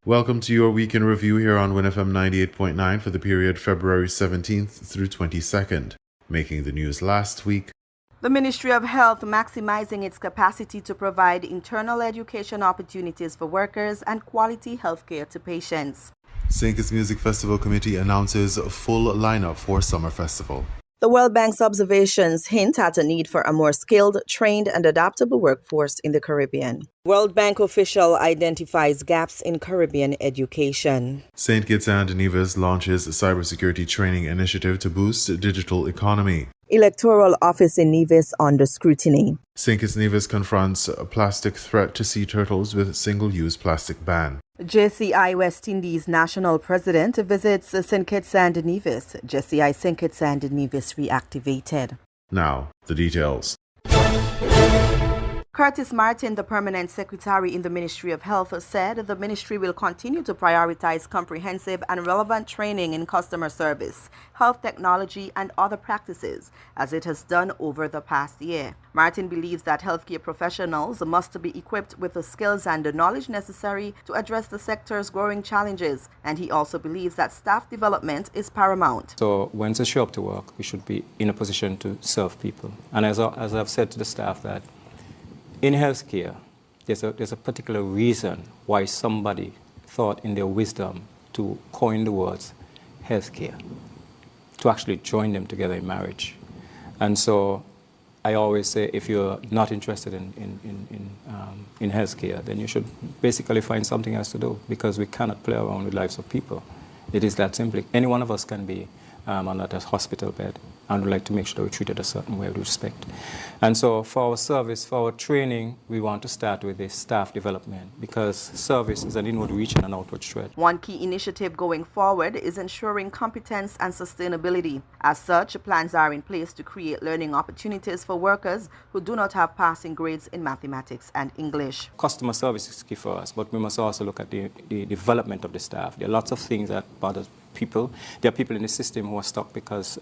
Welcome to your week in review here on WINN FM 98.9 for the period February 17th through 22nd. Making the news last week. The Ministry of Health maximizing its capacity to provide internal education opportunities for workers and quality healthcare to patients. St. Kitts Music Festival Committee announces a full lineup for Summer Festival. The World Bank's observations hint at a need for a more skilled, trained, and adaptable workforce in the Caribbean. World Bank official identifies gaps in Caribbean education. St. Kitts and Nevis launches a cybersecurity training initiative to boost digital economy. Electoral office in Nevis under scrutiny. St. Kitts Nevis confronts a plastic threat to sea turtles with single-use plastic ban. JCI West Indies national president visits St. Kitts and Nevis. JCI St. Kitts and Nevis reactivated. Now, the details. Curtis Martin, the permanent secretary in the Ministry of Health, said the ministry will continue to prioritize comprehensive and relevant training in customer service, health technology, and other practices, as it has done over the past year. Martin believes that healthcare professionals must be equipped with the skills and the knowledge necessary to address the sector's growing challenges, and he also believes that staff development is paramount. So when they show up to work, we should be in a position to serve people. And as I've said to the staff, that in healthcare, there's a particular reason why somebody thought in their wisdom to coin the words healthcare, to actually join them together in marriage. And so I always say, if you're not interested in healthcare, then you should basically find something else to do, because we cannot play around with lives of people. It is that simple. Any one of us can be on that hospital bed, and we'd like to make sure that we're treated a certain way with respect. And so for our service, for our training, we want to start with the staff development, because service is an inward reach and an outward stretch. One key initiative going forward is ensuring competence and sustainability. As such, plans are in place to create learning opportunities for workers who do not have passing grades in mathematics and English. Customer service is key for us, but we must also look at the development of the staff. There are lots of things that bother people. There are people in the system who are stuck because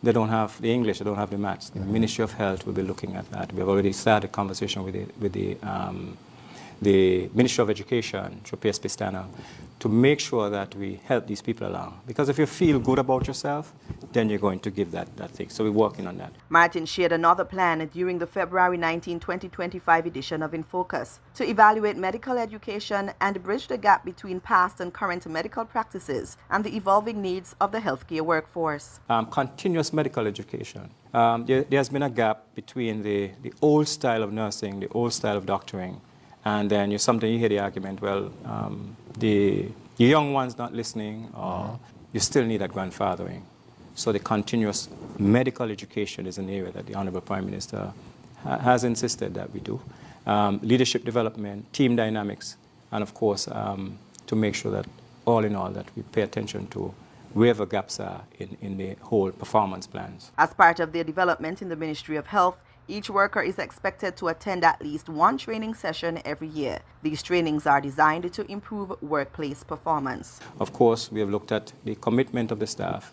they don't have the English, they don't have the maths. The Ministry of Health will be looking at that. We have already started a conversation with the Ministry of Education, through PS Pistana, to make sure that we help these people along. Because if you feel good about yourself, then you're going to give that thing. So we're working on that. Martin shared another plan during the February 19, 2025 edition of In Focus to evaluate medical education and bridge the gap between past and current medical practices and the evolving needs of the healthcare workforce. Continuous medical education. There's been a gap between the old style of nursing, the old style of doctoring, and then you hear the argument, well, the young one's not listening, or you still need that grandfathering. So the continuous medical education is an area that the Honorable Prime Minister has insisted that we do. Leadership development, team dynamics, and of course, to make sure that all in all that we pay attention to wherever gaps are in the whole performance plans. As part of their development in the Ministry of Health, each worker is expected to attend at least one training session every year. These trainings are designed to improve workplace performance. Of course, we have looked at the commitment of the staff.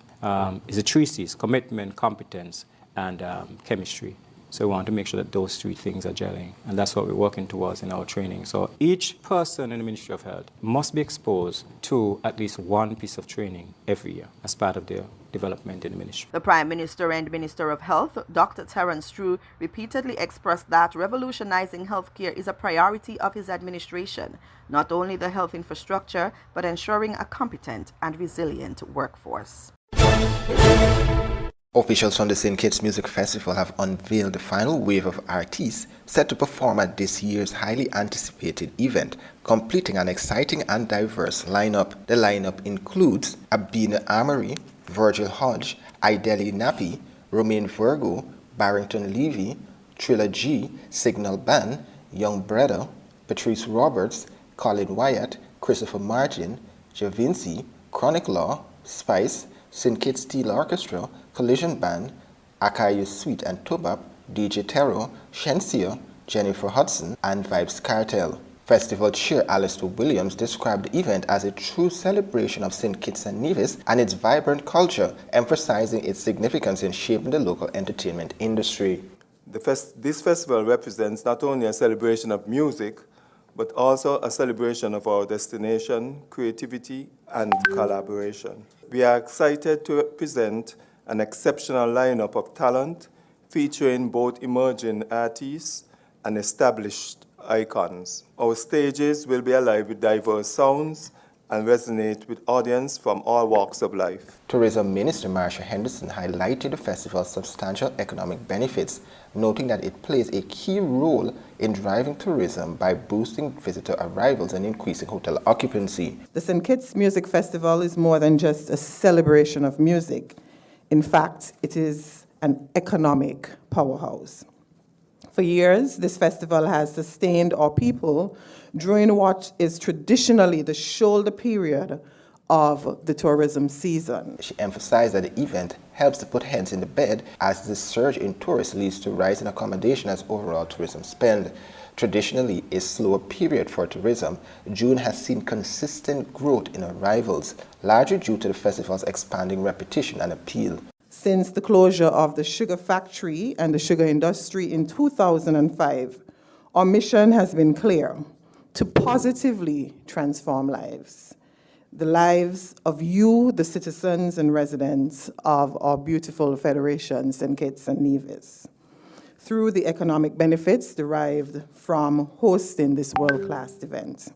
It's the three C's: commitment, competence, and chemistry. So we want to make sure that those three things are gelling, and that's what we're working towards in our training. So each person in the Ministry of Health must be exposed to at least one piece of training every year as part of their development in the ministry. The Prime Minister and Minister of Health, Dr. Terence True, repeatedly expressed that revolutionizing healthcare is a priority of his administration, not only the health infrastructure, but ensuring a competent and resilient workforce. Officials from the St. Kitts Music Festival have unveiled the final wave of artists set to perform at this year's highly anticipated event, completing an exciting and diverse lineup. The lineup includes Abina Amory, Virgil Hodge, Ideli Napi, Romain Virgo, Barrington Levy, Trilla G, Signal Ban, Young Breda, Patrice Roberts, Colin Wyatt, Christopher Martin, Javinci, Chronic Law, Spice, St. Kitts Steel Orchestra, Collision Band, Akayu Sweet and Tobap, DJ Tero, Shensia, Jennifer Hudson, and Vibes Cartel. Festival chair Alistair Williams described the event as a true celebration of St. Kitts and Nevis and its vibrant culture, emphasizing its significance in shaping the local entertainment industry. This festival represents not only a celebration of music, but also a celebration of our destination, creativity, and collaboration. We are excited to present an exceptional lineup of talent featuring both emerging artists and established icons. Our stages will be alive with diverse sounds and resonate with audience from all walks of life. Tourism Minister Marsha Henderson highlighted the festival's substantial economic benefits, noting that it plays a key role in driving tourism by boosting visitor arrivals and increasing hotel occupancy. The St. Kitts Music Festival is more than just a celebration of music. In fact, it is an economic powerhouse. For years, this festival has sustained our people during what is traditionally the shoulder period of the tourism season. She emphasized that the event helps to put heads in the bed as the surge in tourists leads to a rise in accommodation as overall tourism spend. Traditionally a slower period for tourism, June has seen consistent growth in arrivals, largely due to the festival's expanding reputation and appeal. Since the closure of the sugar factory and the sugar industry in 2005, our mission has been clear: to positively transform lives. The lives of you, the citizens and residents of our beautiful Federation, St. Kitts and Nevis, through the economic benefits derived from hosting this world-class event.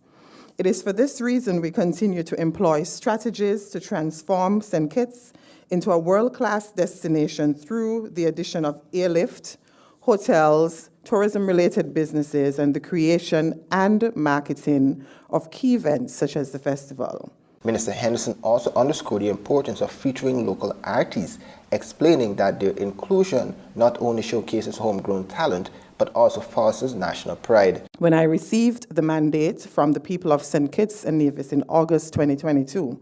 It is for this reason we continue to employ strategies to transform St. Kitts into a world-class destination through the addition of airlift, hotels, tourism-related businesses, and the creation and marketing of key events such as the festival. Minister Henderson also underscored the importance of featuring local artists, explaining that their inclusion not only showcases homegrown talent, but also fosters national pride. When I received the mandate from the people of St. Kitts and Nevis in August 2022,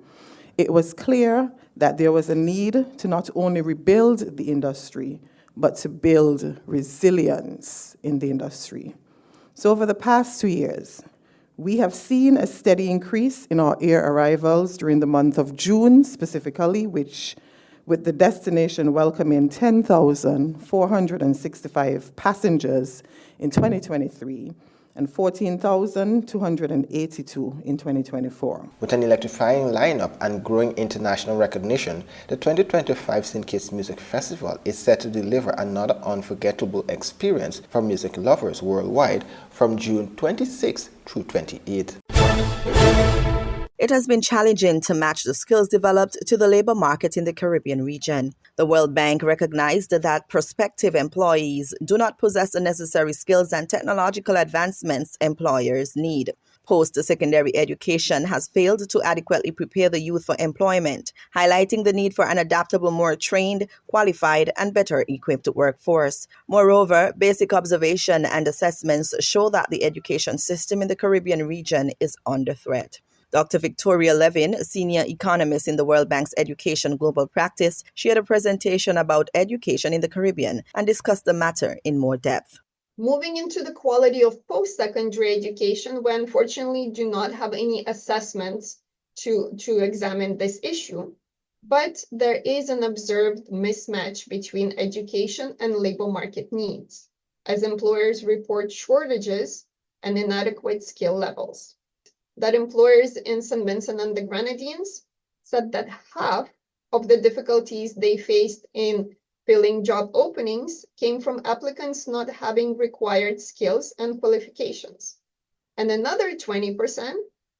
it was clear that there was a need to not only rebuild the industry, but to build resilience in the industry. So over the past 2 years, we have seen a steady increase in our air arrivals during the month of June specifically, with the destination welcoming 10,465 passengers in 2023 and 14,282 in 2024. With an electrifying lineup and growing international recognition, the 2025 St. Kitts Music Festival is set to deliver another unforgettable experience for music lovers worldwide from June 26 through 28. It has been challenging to match the skills developed to the labor market in the Caribbean region. The World Bank recognized that prospective employees do not possess the necessary skills and technological advancements employers need. Post-secondary education has failed to adequately prepare the youth for employment, highlighting the need for an adaptable, more trained, qualified, and better equipped workforce. Moreover, basic observation and assessments show that the education system in the Caribbean region is under threat. Dr. Victoria Levin, senior economist in the World Bank's Education Global Practice, shared a presentation about education in the Caribbean and discussed the matter in more depth. Moving into the quality of post-secondary education, we unfortunately do not have any assessments to examine this issue, but there is an observed mismatch between education and labor market needs, as employers report shortages and inadequate skill levels. That employers in St. Vincent and the Grenadines said that half of the difficulties they faced in filling job openings came from applicants not having required skills and qualifications. And another 20%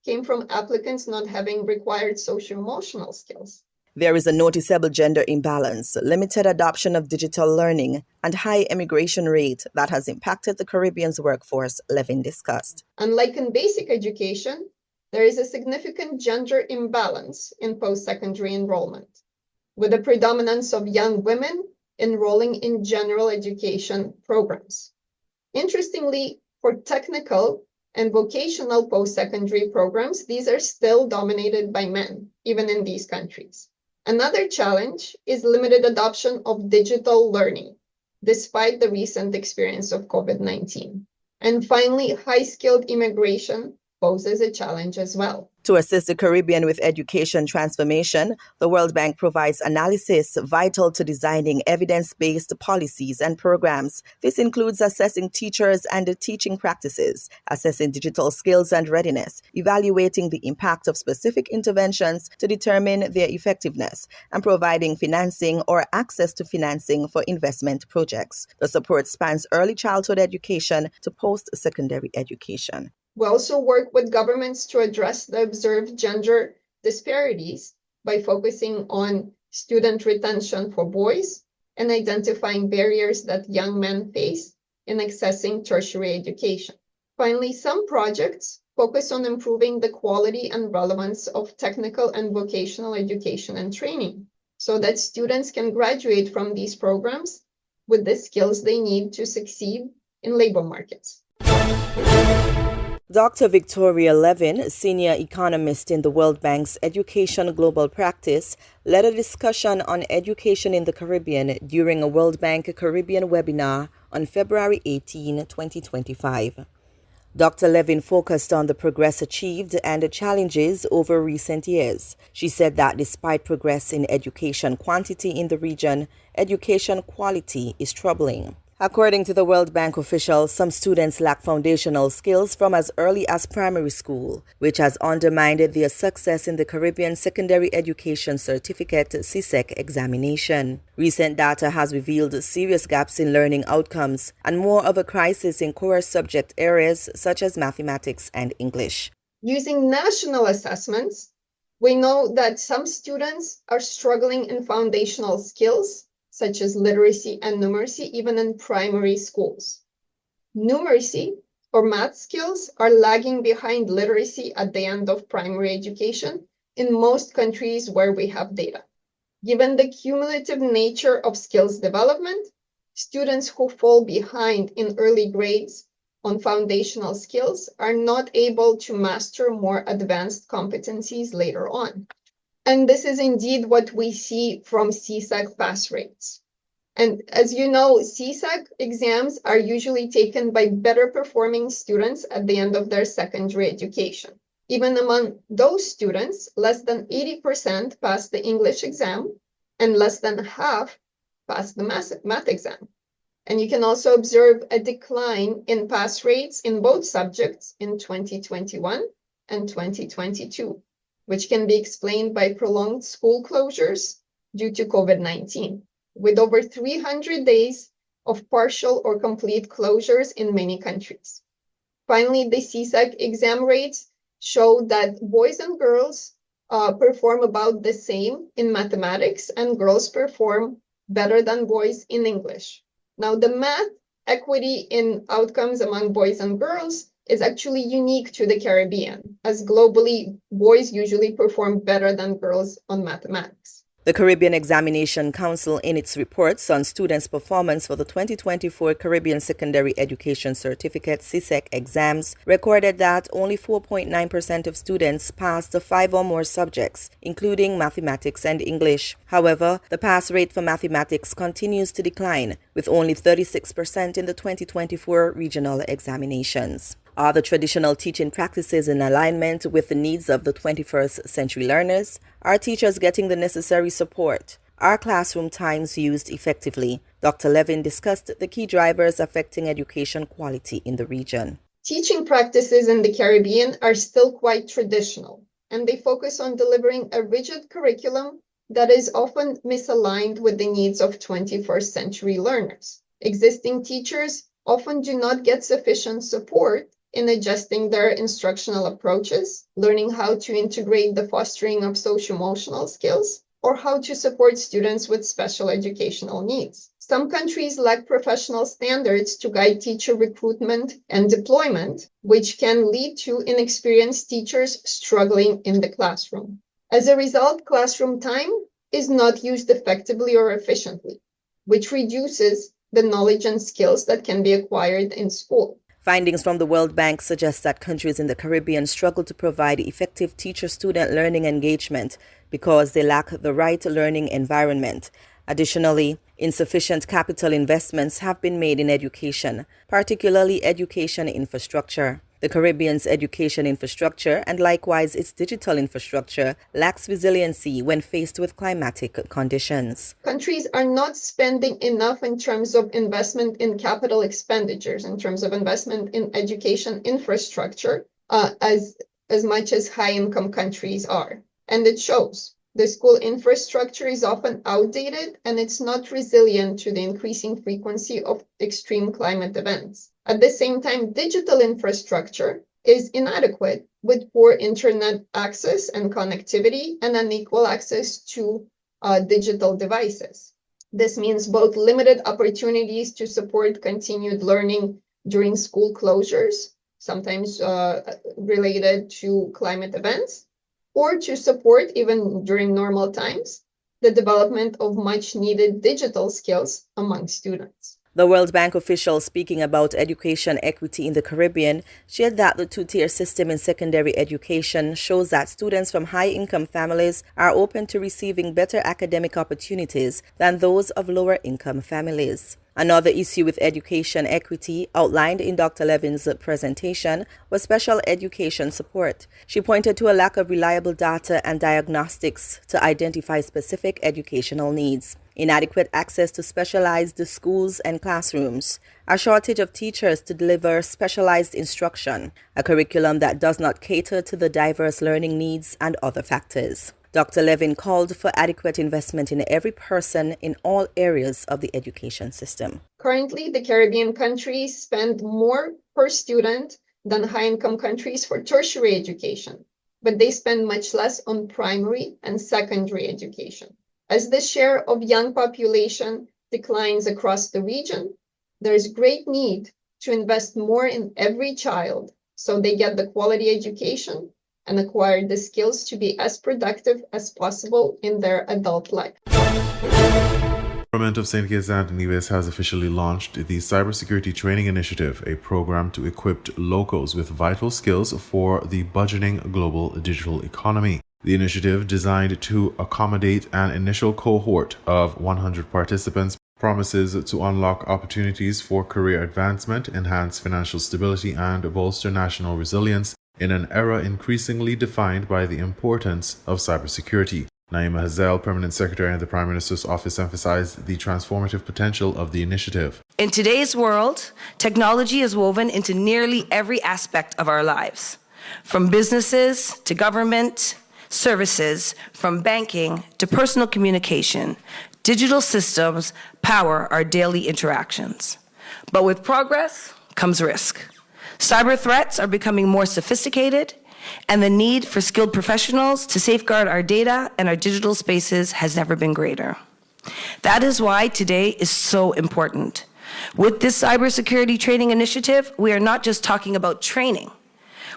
came from applicants not having required social-emotional skills. There is a noticeable gender imbalance, limited adoption of digital learning, and high immigration rate that has impacted the Caribbean's workforce, Levin discussed. Unlike in basic education, there is a significant gender imbalance in post-secondary enrollment, with a predominance of young women enrolling in general education programs. Interestingly, for technical and vocational post-secondary programs, these are still dominated by men, even in these countries. Another challenge is limited adoption of digital learning, despite the recent experience of COVID-19. And finally, high-skilled immigration, poses a challenge as well. To assist the Caribbean with education transformation, the World Bank provides analysis vital to designing evidence-based policies and programs. This includes assessing teachers and teaching practices, assessing digital skills and readiness, evaluating the impact of specific interventions to determine their effectiveness, and providing financing or access to financing for investment projects. The support spans early childhood education to post-secondary education. We also work with governments to address the observed gender disparities by focusing on student retention for boys and identifying barriers that young men face in accessing tertiary education. Finally, some projects focus on improving the quality and relevance of technical and vocational education and training so that students can graduate from these programs with the skills they need to succeed in labor markets. Dr. Victoria Levin, senior economist in the World Bank's Education Global Practice, led a discussion on education in the Caribbean during a World Bank Caribbean webinar on February 18, 2025. Dr. Levin focused on the progress achieved and the challenges over recent years. She said that despite progress in education quantity in the region, education quality is troubling. According to the World Bank officials, some students lack foundational skills from as early as primary school, which has undermined their success in the Caribbean Secondary Education Certificate (CSEC) examination. Recent data has revealed serious gaps in learning outcomes and more of a crisis in core subject areas such as mathematics and English. Using national assessments, we know that some students are struggling in foundational skills such as literacy and numeracy, even in primary schools. Numeracy or math skills are lagging behind literacy at the end of primary education in most countries where we have data. Given the cumulative nature of skills development, students who fall behind in early grades on foundational skills are not able to master more advanced competencies later on. And this is indeed what we see from CSEC pass rates. And as you know, CSEC exams are usually taken by better performing students at the end of their secondary education. Even among those students, less than 80% pass the English exam and less than half pass the math exam. And you can also observe a decline in pass rates in both subjects in 2021 and 2022. Which can be explained by prolonged school closures due to COVID-19, with over 300 days of partial or complete closures in many countries. Finally, the CSEC exam rates show that boys and girls perform about the same in mathematics, and girls perform better than boys in English. Now, the math equity in outcomes among boys and girls is actually unique to the Caribbean, as globally, boys usually perform better than girls on mathematics. The Caribbean Examination Council, in its reports on students' performance for the 2024 Caribbean Secondary Education Certificate (CSEC) exams, recorded that only 4.9% of students passed the 5 or more subjects, including mathematics and English. However, the pass rate for mathematics continues to decline, with only 36% in the 2024 regional examinations. Are the traditional teaching practices in alignment with the needs of the 21st century learners? Are teachers getting the necessary support? Are classroom times used effectively? Dr. Levin discussed the key drivers affecting education quality in the region. Teaching practices in the Caribbean are still quite traditional, and they focus on delivering a rigid curriculum that is often misaligned with the needs of 21st century learners. Existing teachers often do not get sufficient support in adjusting their instructional approaches, learning how to integrate the fostering of socio-emotional skills, or how to support students with special educational needs. Some countries lack professional standards to guide teacher recruitment and deployment, which can lead to inexperienced teachers struggling in the classroom. As a result, classroom time is not used effectively or efficiently, which reduces the knowledge and skills that can be acquired in school. Findings from the World Bank suggest that countries in the Caribbean struggle to provide effective teacher-student learning engagement because they lack the right learning environment. Additionally, insufficient capital investments have been made in education, particularly education infrastructure. The Caribbean's education infrastructure, and likewise its digital infrastructure, lacks resiliency when faced with climatic conditions. Countries are not spending enough in terms of investment in capital expenditures, in terms of investment in education infrastructure, as much as high-income countries are. And it shows. The school infrastructure is often outdated and it's not resilient to the increasing frequency of extreme climate events. At the same time, digital infrastructure is inadequate with poor internet access and connectivity and unequal access to digital devices. This means both limited opportunities to support continued learning during school closures, sometimes related to climate events, or to support, even during normal times, the development of much needed digital skills among students. The World Bank official speaking about education equity in the Caribbean shared that the two-tier system in secondary education shows that students from high-income families are open to receiving better academic opportunities than those of lower-income families. Another issue with education equity outlined in Dr. Levin's presentation was special education support. She pointed to a lack of reliable data and diagnostics to identify specific educational needs, inadequate access to specialized schools and classrooms, a shortage of teachers to deliver specialized instruction, a curriculum that does not cater to the diverse learning needs, and other factors. Dr. Levin called for adequate investment in every person in all areas of the education system. Currently, the Caribbean countries spend more per student than high-income countries for tertiary education, but they spend much less on primary and secondary education. As the share of young population declines across the region, there is great need to invest more in every child so they get the quality education and acquire the skills to be as productive as possible in their adult life. The government of St. Kitts and Nevis has officially launched the Cybersecurity Training Initiative, a program to equip locals with vital skills for the burgeoning global digital economy. The initiative, designed to accommodate an initial cohort of 100 participants, promises to unlock opportunities for career advancement, enhance financial stability, and bolster national resilience in an era increasingly defined by the importance of cybersecurity. Naima Hazel, Permanent Secretary in the Prime Minister's Office, emphasized the transformative potential of the initiative. In today's world, technology is woven into nearly every aspect of our lives, from businesses to government, services, from banking to personal communication. Digital systems power our daily interactions. But with progress comes risk. Cyber threats are becoming more sophisticated, and the need for skilled professionals to safeguard our data and our digital spaces has never been greater. That is why today is so important. With this cybersecurity training initiative, we are not just talking about training.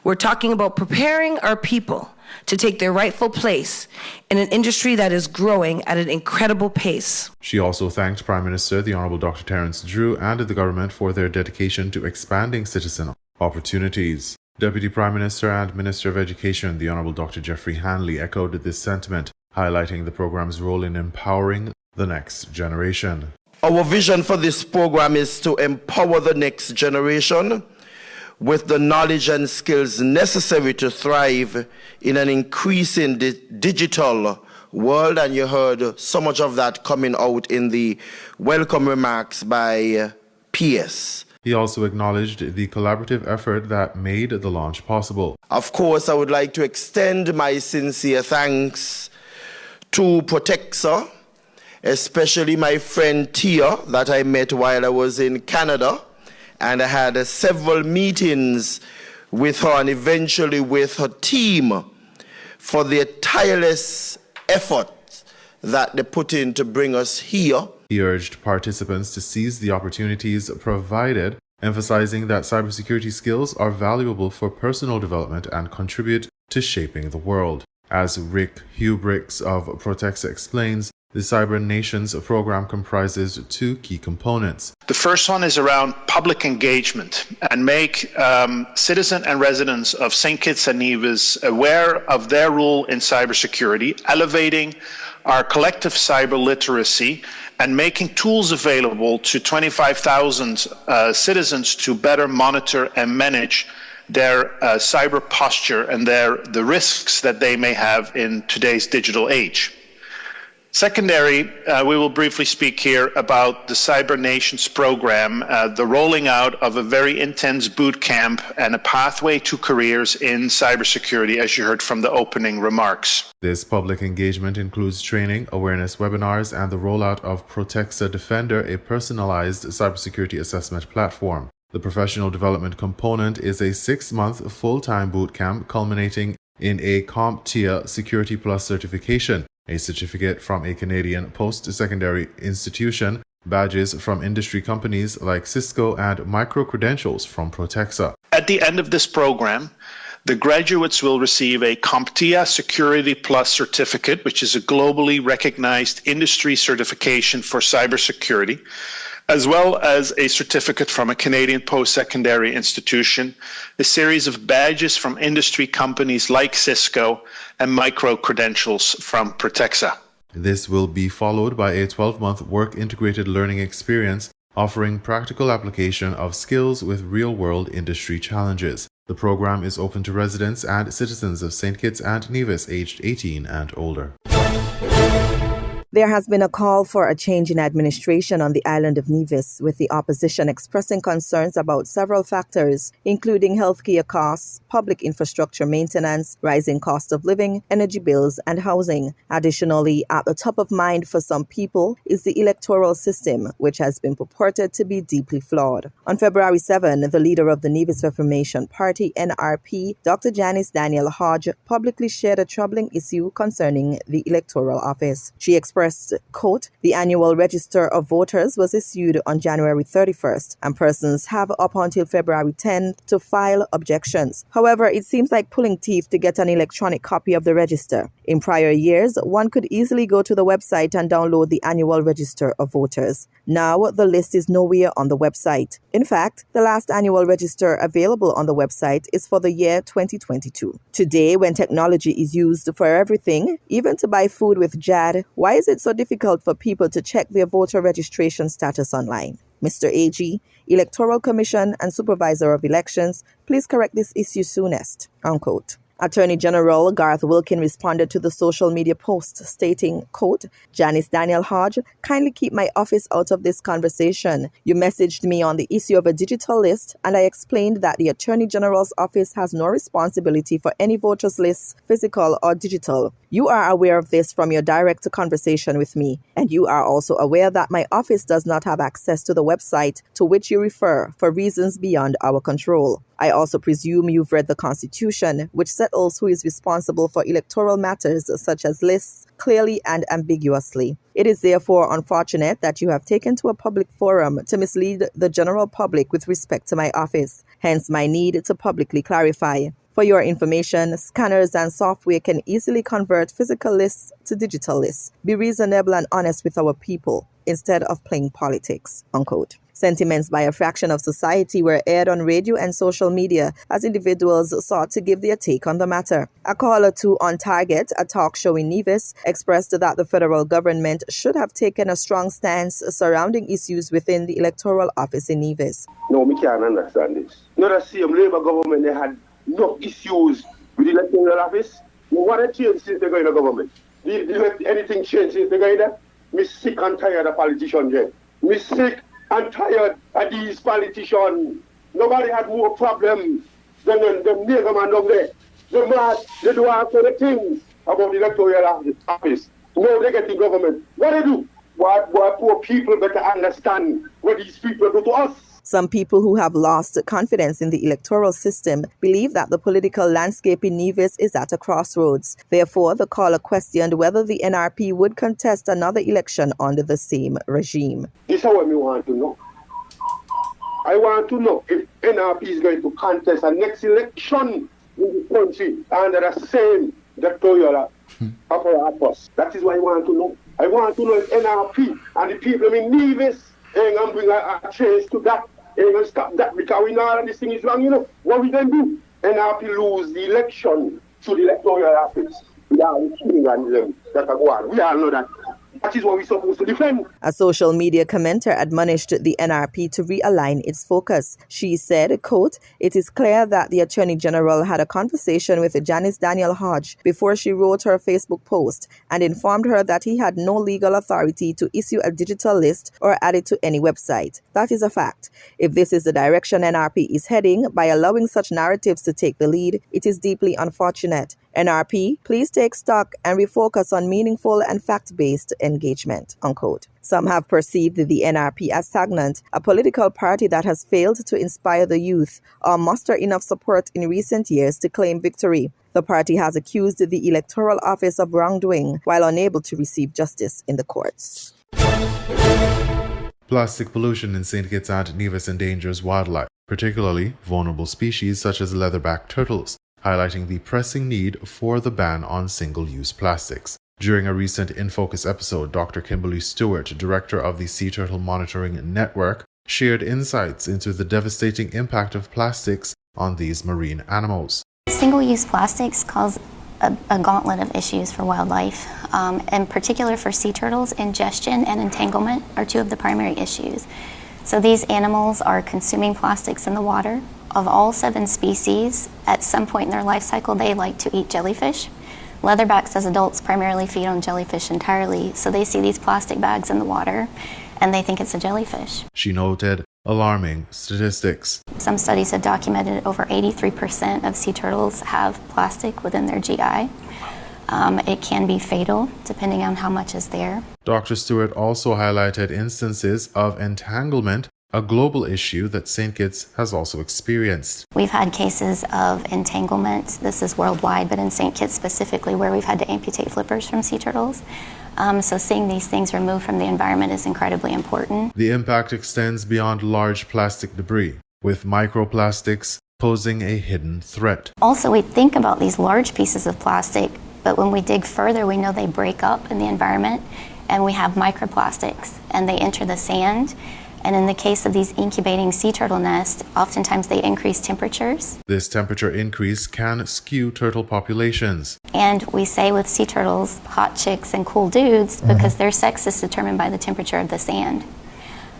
We're talking about preparing our people to take their rightful place in an industry that is growing at an incredible pace. She also thanked Prime Minister, the Honorable Dr. Terence Drew, and the government for their dedication to expanding citizen opportunities. Deputy Prime Minister and Minister of Education, the Honorable Dr. Jeffrey Hanley, echoed this sentiment, highlighting the program's role in empowering the next generation. Our vision for this program is to empower the next generation with the knowledge and skills necessary to thrive in an increasing digital world, and you heard so much of that coming out in the welcome remarks by PS. He also acknowledged the collaborative effort that made the launch possible. Of course, I would like to extend my sincere thanks to Protexa, especially my friend Tia that I met while I was in Canada, and I had several meetings with her and eventually with her team for their tireless effort that they put in to bring us here. He urged participants to seize the opportunities provided, emphasizing that cybersecurity skills are valuable for personal development and contribute to shaping the world. As Rick Hubricks of Protexa explains, the Cyber Nations program comprises two key components. The first one is around public engagement and make citizens and residents of St. Kitts and Nevis aware of their role in cybersecurity, elevating our collective cyber literacy and making tools available to 25,000 citizens to better monitor and manage their cyber posture and the risks that they may have in today's digital age. Secondary, we will briefly speak here about the Cyber Nations program, the rolling out of a very intense boot camp and a pathway to careers in cybersecurity, as you heard from the opening remarks. This public engagement includes training, awareness webinars, and the rollout of Protexa Defender, a personalized cybersecurity assessment platform. The professional development component is a 6-month full-time boot camp culminating in a CompTIA Security Plus certification, a certificate from a Canadian post-secondary institution, badges from industry companies like Cisco, and micro-credentials from Protexa. At the end of this program, the graduates will receive a CompTIA Security Plus certificate, which is a globally recognized industry certification for cybersecurity, as well as a certificate from a Canadian post-secondary institution, a series of badges from industry companies like Cisco, and micro-credentials from Protexa. This will be followed by a 12-month work-integrated learning experience offering practical application of skills with real-world industry challenges. The program is open to residents and citizens of St. Kitts and Nevis aged 18 and older. There has been a call for a change in administration on the island of Nevis, with the opposition expressing concerns about several factors, including healthcare costs, public infrastructure maintenance, rising cost of living, energy bills, and housing. Additionally, at the top of mind for some people is the electoral system, which has been purported to be deeply flawed. On February 7, the leader of the Nevis Reformation Party, NRP, Dr. Janice Daniel Hodge, publicly shared a troubling issue concerning the electoral office. She expressed, quote, "The annual register of voters was issued on January 31st, and persons have up until February 10th to file objections. However, it seems like pulling teeth to get an electronic copy of the register. In prior years, one could easily go to the website and download the annual register of voters. Now, the list is nowhere on the website. In fact, the last annual register available on the website is for the year 2022. Today, when technology is used for everything, even to buy food with JAD, why is it so difficult for people to check their voter registration status online? Mr. AG, Electoral Commission and Supervisor of Elections, please correct this issue soonest," unquote. Attorney General Garth Wilkin responded to the social media post stating, quote, "Janice Daniel Hodge, kindly keep my office out of this conversation. You messaged me on the issue of a digital list, and I explained that the Attorney General's office has no responsibility for any voters lists, physical or digital. You are aware of this from your direct conversation with me, and you are also aware that my office does not have access to the website to which you refer for reasons beyond our control. I also presume you've read the Constitution, which settles who is responsible for electoral matters such as lists clearly and ambiguously. It is therefore unfortunate that you have taken to a public forum to mislead the general public with respect to my office, hence my need to publicly clarify. For your information, scanners and software can easily convert physical lists to digital lists. Be reasonable and honest with our people instead of playing politics," unquote. Sentiments by a fraction of society were aired on radio and social media as individuals sought to give their take on the matter. A caller to On Target, a talk show in Nevis, expressed that the federal government should have taken a strong stance surrounding issues within the electoral office in Nevis. No, we can't understand this. Not the same Labour government, they had no issues with the electoral office. What a change since they got in the government. Did anything change since they got in there? Me sick and tired of politicians here. Me sick and tired of these politicians. Nobody had more problems than the nigger man down there. The man, they do answer the things about the electoral office. Now they get in government. What they do? What poor people better understand what these people do to us. Some people who have lost confidence in the electoral system believe that the political landscape in Nevis is at a crossroads. Therefore, the caller questioned whether the NRP would contest another election under the same regime. This is what we want to know. I want to know if NRP is going to contest the next election in the country under the same electoral apparatus. That is what I want to know. I want to know if NRP and the people in Nevis ain't going to bring a change to that. Ain't going to stop that because we know all of this thing is wrong, you know. What we then do? NRP lose the election to the electoral office. We are the king and them that are going. We all know that. That is what we're supposed to defend. A social media commenter admonished the NRP to realign its focus. She said, quote, "It is clear that the Attorney General had a conversation with Janice Daniel Hodge before she wrote her Facebook post and informed her that he had no legal authority to issue a digital list or add it to any website. That is a fact. If this is the direction NRP is heading by allowing such narratives to take the lead, it is deeply unfortunate. NRP, please take stock and refocus on meaningful and fact-based engagement," unquote. Some have perceived the NRP as stagnant, a political party that has failed to inspire the youth or muster enough support in recent years to claim victory. The party has accused the electoral office of wrongdoing while unable to receive justice in the courts. Plastic pollution in St. Kitts and Nevis endangers wildlife, particularly vulnerable species such as leatherback turtles, highlighting the pressing need for the ban on single-use plastics. During a recent In Focus episode, Dr. Kimberly Stewart, director of the Sea Turtle Monitoring Network, shared insights into the devastating impact of plastics on these marine animals. Single-use plastics cause a gauntlet of issues for wildlife. In particular for sea turtles, ingestion and entanglement are two of the primary issues. So these animals are consuming plastics in the water. Of all 7 species, at some point in their life cycle, they like to eat jellyfish. Leatherbacks as adults primarily feed on jellyfish entirely, so they see these plastic bags in the water and they think it's a jellyfish. She noted alarming statistics. Some studies have documented over 83% of sea turtles have plastic within their GI. It can be fatal depending on how much is there. Dr. Stewart also highlighted instances of entanglement, a global issue that St. Kitts has also experienced. We've had cases of entanglement. This is worldwide, but in St. Kitts specifically, where we've had to amputate flippers from sea turtles. So seeing these things removed from the environment is incredibly important. The impact extends beyond large plastic debris, with microplastics posing a hidden threat. Also, we think about these large pieces of plastic, but when we dig further, we know they break up in the environment, and we have microplastics, and they enter the sand. And in the case of these incubating sea turtle nests, oftentimes they increase temperatures. This temperature increase can skew turtle populations. And we say with sea turtles, hot chicks and cool dudes, because their sex is determined by the temperature of the sand.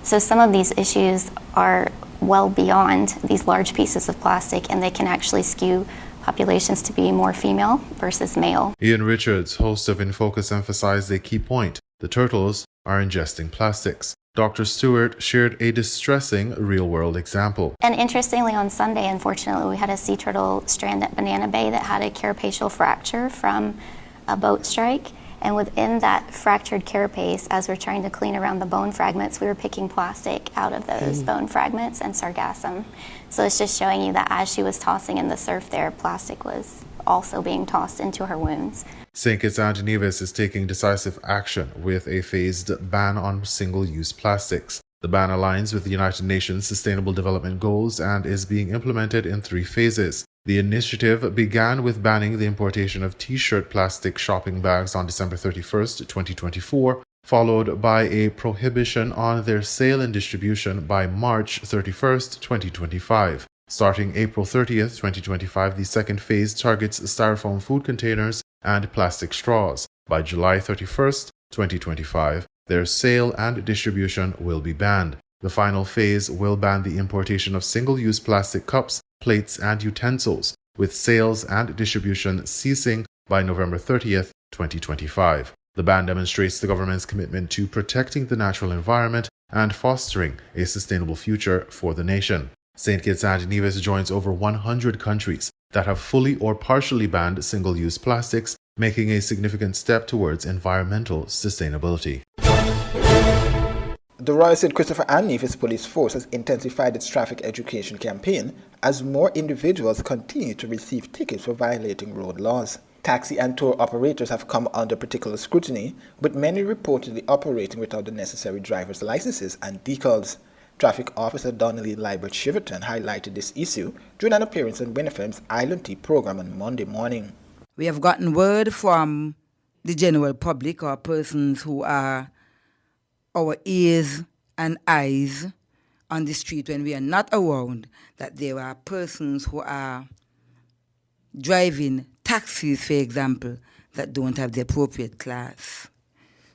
So some of these issues are well beyond these large pieces of plastic, and they can actually skew populations to be more female versus male. Ian Richards, host of In Focus, emphasized a key point. The turtles are ingesting plastics. Dr. Stewart shared a distressing real-world example. And interestingly, on Sunday, unfortunately, we had a sea turtle strand at Banana Bay that had a carapacial fracture from a boat strike. And within that fractured carapace, as we're trying to clean around the bone fragments, we were picking plastic out of those bone fragments and sargassum. So it's just showing you that as she was tossing in the surf there, plastic was also being tossed into her wounds. St. Kitts and Nevis is taking decisive action with a phased ban on single-use plastics. The ban aligns with the United Nations Sustainable Development Goals and is being implemented in 3 phases. The initiative began with banning the importation of T-shirt plastic shopping bags on December 31st, 2024, followed by a prohibition on their sale and distribution by March 31st, 2025. Starting April 30th, 2025, the second phase targets styrofoam food containers and plastic straws. By July 31st, 2025, their sale and distribution will be banned. The final phase will ban the importation of single-use plastic cups, plates, and utensils, with sales and distribution ceasing by November 30th, 2025. The ban demonstrates the government's commitment to protecting the natural environment and fostering a sustainable future for the nation. St. Kitts and Nevis joins over 100 countries that have fully or partially banned single-use plastics, making a significant step towards environmental sustainability. The Royal St. Christopher and Nevis Police Force has intensified its traffic education campaign as more individuals continue to receive tickets for violating road laws. Taxi and tour operators have come under particular scrutiny, with many reportedly operating without the necessary driver's licenses and decals. Traffic Officer Donnelly Libert-Shiverton highlighted this issue during an appearance on WINN FM's Island Tea program on Monday morning. We have gotten word from the general public or persons who are our ears and eyes on the street when we are not around that there are persons who are driving taxis, for example, that don't have the appropriate class.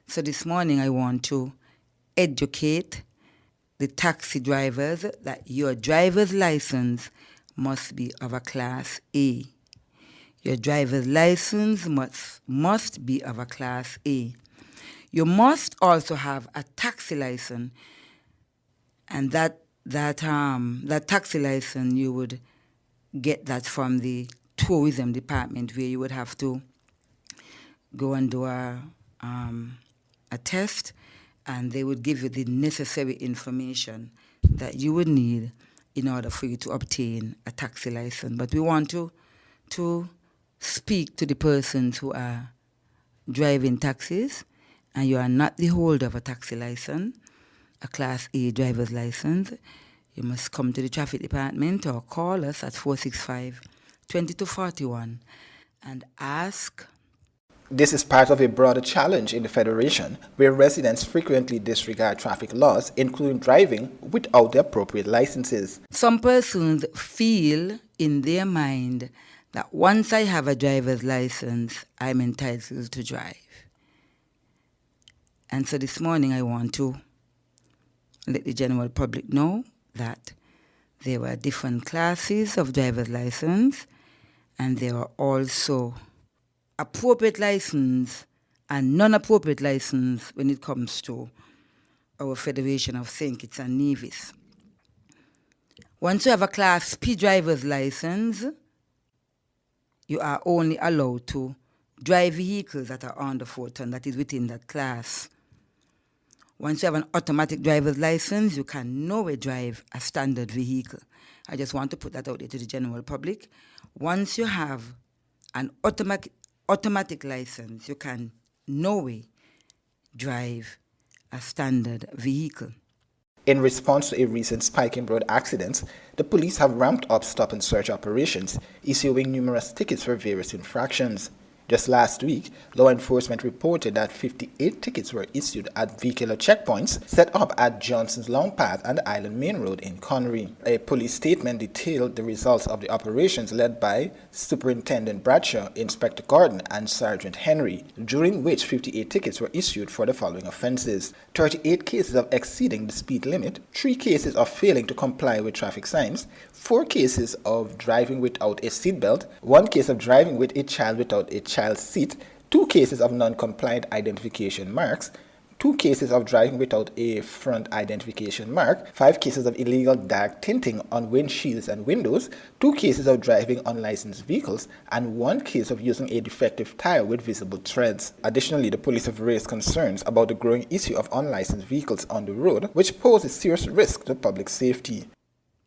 So this morning I want to educate the taxi drivers that your driver's license must be of a Class A. Your driver's license must be of a Class A. You must also have a taxi license, and that taxi license, you would get that from the tourism department, where you would have to go and do a test, and they would give you the necessary information that you would need in order for you to obtain a taxi license. But we want to speak to the persons who are driving taxis, and you are not the holder of a taxi license, a Class A driver's license. You must come to the traffic department or call us at 465-2241 and ask. This is part of a broader challenge in the Federation, where residents frequently disregard traffic laws, including driving without the appropriate licenses. Some persons feel in their mind that once I have a driver's license, I'm entitled to drive. And so this morning I want to let the general public know that there were different classes of driver's license, and there are also appropriate license and non-appropriate license when it comes to our Federation of St. Kitts and Nevis. Once you have a Class P driver's license, you are only allowed to drive vehicles that are under 4 tons, that is within that class. Once you have an automatic driver's license, you can nowhere drive a standard vehicle. I just want to put that out there to the general public. Once you have an automatic license, you can nowhere drive a standard vehicle. In response to a recent spike in road accidents, the police have ramped up stop-and-search operations, issuing numerous tickets for various infractions. Just last week, law enforcement reported that 58 tickets were issued at vehicular checkpoints set up at Johnson's Long Path and Island Main Road in Connery. A police statement detailed the results of the operations led by Superintendent Bradshaw, Inspector Gordon, and Sergeant Henry, during which 58 tickets were issued for the following offenses: 38 cases of exceeding the speed limit, 3 cases of failing to comply with traffic signs, 4 cases of driving without a seatbelt, 1 case of driving with a child without a child's seat, 2 cases of non-compliant identification marks, 2 cases of driving without a front identification mark, 5 cases of illegal dark tinting on windshields and windows, 2 cases of driving unlicensed vehicles, and 1 case of using a defective tire with visible treads. Additionally, the police have raised concerns about the growing issue of unlicensed vehicles on the road, which pose a serious risk to public safety.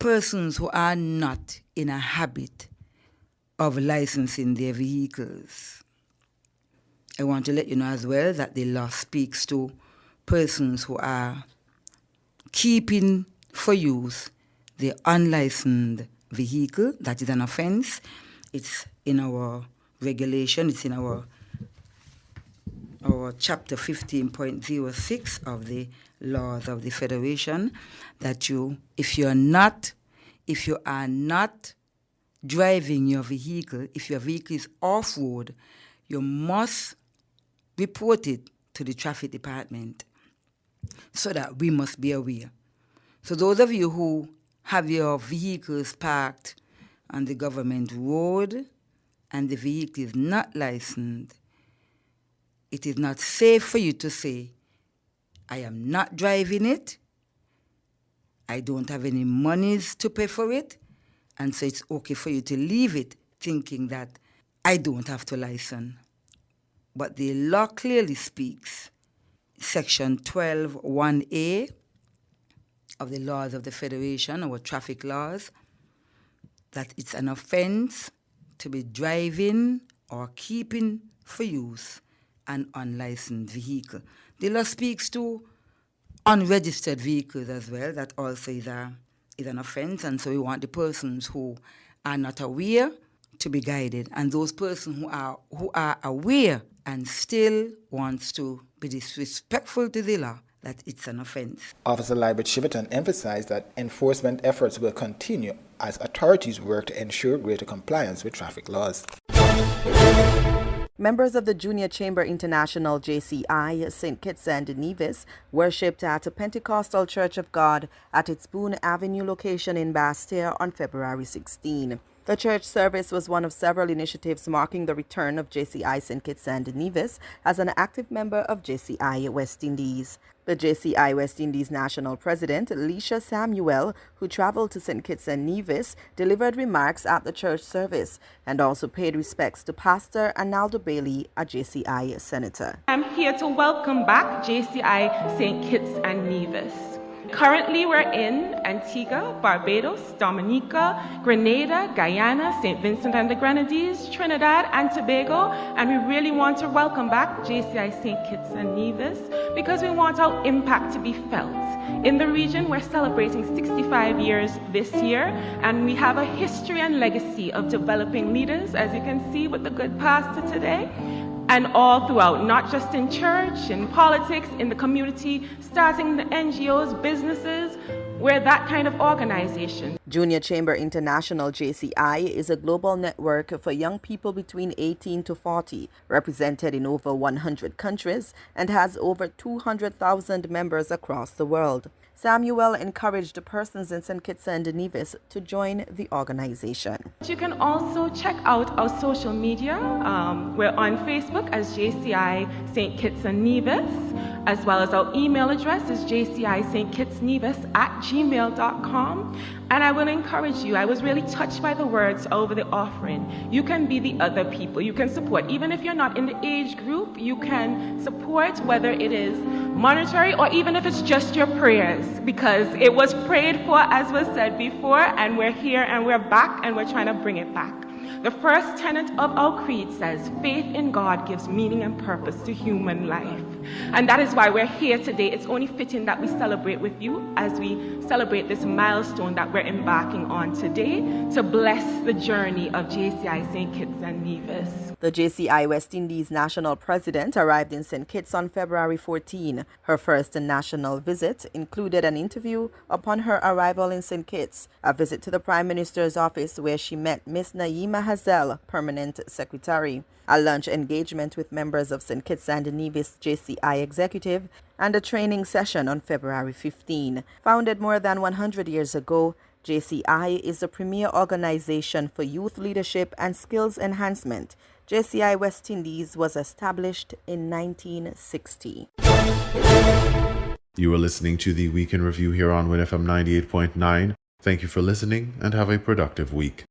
Persons who are not in a habit of licensing their vehicles. I want to let you know as well that the law speaks to persons who are keeping for use the unlicensed vehicle. That is an offense. It's in our regulation. It's in our chapter 15.06 of the laws of the Federation, that if you are not driving your vehicle, if your vehicle is off-road, you must report it to the traffic department so that we must be aware. So those of you who have your vehicles parked on the government road and the vehicle is not licensed, it is not safe for you to say, I am not driving it, I don't have any monies to pay for it, and so it's okay for you to leave it thinking that I don't have to license. But the law clearly speaks, Section 12(1)(a) of the laws of the Federation, our traffic laws, that it's an offense to be driving or keeping for use an unlicensed vehicle. The law speaks to unregistered vehicles as well. That also is an offense, and so we want the persons who are not aware to be guided, and those persons who are aware and still wants to be disrespectful to the law, that it's an offense. Officer Libert Chiverton emphasized that enforcement efforts will continue as authorities work to ensure greater compliance with traffic laws. Members of the Junior Chamber International JCI St. Kitts and Nevis worshipped at a Pentecostal Church of God at its Boone Avenue location in Basseterre on February 16. The church service was one of several initiatives marking the return of JCI St. Kitts and Nevis as an active member of JCI West Indies. The JCI West Indies National President, Leisha Samuel, who traveled to St. Kitts and Nevis, delivered remarks at the church service and also paid respects to Pastor Arnaldo Bailey, a JCI senator. I'm here to welcome back JCI St. Kitts and Nevis. Currently, we're in Antigua, Barbados, Dominica, Grenada, Guyana, St. Vincent and the Grenadines, Trinidad and Tobago, and we really want to welcome back JCI St. Kitts and Nevis because we want our impact to be felt. In the region, we're celebrating 65 years this year, and we have a history and legacy of developing leaders, as you can see with the good pastor today, and all throughout, not just in church, in politics, in the community, starting the NGOs, businesses. We're that kind of organization. Junior Chamber International JCI is a global network for young people between 18 to 40, represented in over 100 countries, and has over 200,000 members across the world. Samuel encouraged persons in St. Kitts and Nevis to join the organization. You can also check out our social media. We're on Facebook as JCI St. Kitts and Nevis, as well as our email address is jcistkittsnevis@gmail.com. And I will encourage you, I was really touched by the words over the offering. You can be the other people, you can support. Even if you're not in the age group, you can support, whether it is monetary or even if it's just your prayers, because it was prayed for, as was said before, and we're here and we're back and we're trying to bring it back. The first tenet of our creed says, faith in God gives meaning and purpose to human life. And that is why we're here today. It's only fitting that we celebrate with you as we celebrate this milestone that we're embarking on today to bless the journey of JCI St. Kitts and Nevis. The JCI West Indies National President arrived in St. Kitts on February 14. Her first national visit included an interview upon her arrival in St. Kitts, a visit to the Prime Minister's office where she met Ms. Naima Hazel, Permanent Secretary, a lunch engagement with members of St. Kitts and Nevis JCI Executive, and a training session on February 15. Founded more than 100 years ago, JCI is the premier organization for youth leadership and skills enhancement. JCI West Indies was established in 1960. You are listening to the Week in Review here on WINN FM 98.9. Thank you for listening and have a productive week.